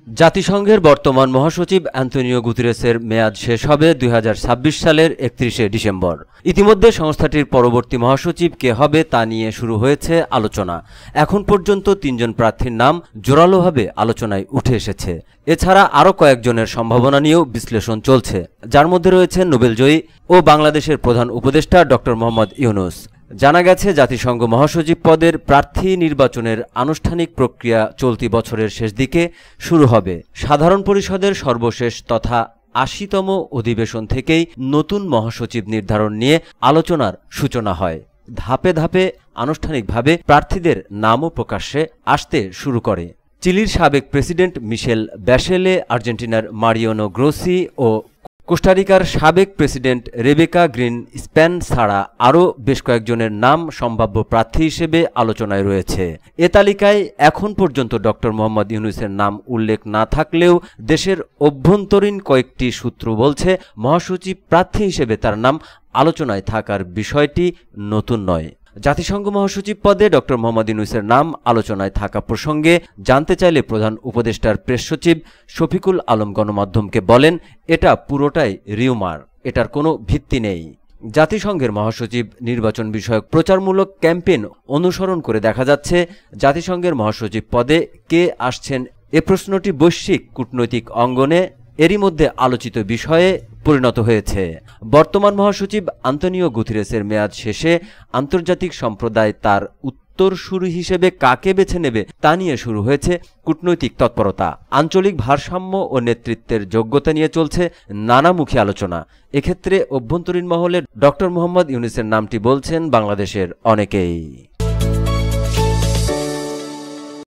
জাতিসংঘের বর্তমান মহাসচিব অ্যান্তোনিও গুতেরেসের মেয়াদ শেষ হবে ২০২৬ সালের ৩১শে ডিসেম্বর। ইতিমধ্যে সংস্থাটির পরবর্তী মহাসচিব কে হবে তা নিয়ে শুরু হয়েছে আলোচনা। এখন পর্যন্ত ৩ জন প্রার্থীর নাম জোরালোভাবে আলোচনায় উঠে এসেছে। এছাড়া আরও কয়েকজনের সম্ভাবনা নিয়েও বিশ্লেষণ চলছে, যার মধ্যে রয়েছে নোবেলজয়ী ও বাংলাদেশের প্রধান উপদেষ্টা ড. মোহাম্মদ ইউনূস। জানা গেছে, জাতিসংঘ মহাসচিব পদের প্রার্থী নির্বাচনের আনুষ্ঠানিক প্রক্রিয়া চলতি বছরের শেষ দিকে শুরু হবে। সাধারণ পরিষদের সর্বশেষ তথা ৮০তম অধিবেশন থেকেই নতুন মহাসচিব নির্ধারণ নিয়ে আলোচনার সূচনা হয়। ধাপে ধাপে আনুষ্ঠানিকভাবে প্রার্থীদের নামও প্রকাশ্যে আসতে শুরু করে। চিলির সাবেক প্রেসিডেন্ট মিশেল ব্যাশেলে, আর্জেন্টিনার মারিয়ানো গ্রোসি ও কোস্টারিকার সাবেক প্রেসিডেন্ট রেবেকা গ্রিন স্প্যান ছাড়া আরও বেশ কয়েকজনের নাম সম্ভাব্য প্রার্থী হিসেবে আলোচনায় রয়েছে। এ তালিকায় এখন পর্যন্ত ড. মোহাম্মদ ইউনূসের নাম উল্লেখ না থাকলেও দেশের অভ্যন্তরীণ কয়েকটি সূত্র বলছে, মহাসচিব প্রার্থী হিসেবে তার নাম আলোচনায় থাকার বিষয়টি নতুন নয়। জাতিসংঘ মহাসচিব পদে ড. মোহাম্মদ ইউনূসের নাম আলোচনায় থাকা প্রসঙ্গে জানতে চাইলে প্রধান উপদেষ্টার প্রেস সচিব শফিকুল আলম গণমাধ্যমকে বলেন, এটা পুরোটাই রিউমার, এটার কোনো ভিত্তি নেই। জাতিসংঘের মহাসচিব নির্বাচন বিষয়ক প্রচারমূলক ক্যাম্পেইন অনুসরণ করে দেখা যাচ্ছে, জাতিসংঘের মহাসচিব পদে কে আসছেন এ প্রশ্নটি বৈশ্বিক কূটনৈতিক অঙ্গনে এরই মধ্যে আলোচিত বিষয়ে পরিণত হয়েছে। বর্তমান মহাসচিব আন্তোনিও গুতেরেসের মেয়াদ শেষে আন্তর্জাতিক সম্প্রদায় তার উত্তরসূরি হিসেবে কাকে বেছে নেবে তা নিয়ে শুরু হয়েছে কূটনৈতিক তৎপরতা। আঞ্চলিক ভারসাম্য ও নেতৃত্বের যোগ্যতা নিয়ে চলছে নানামুখী আলোচনা। এক্ষেত্রে অভ্যন্তরীণ মহলে ড. মোহাম্মদ ইউনূসের নামটি বলছেন বাংলাদেশের অনেকেই।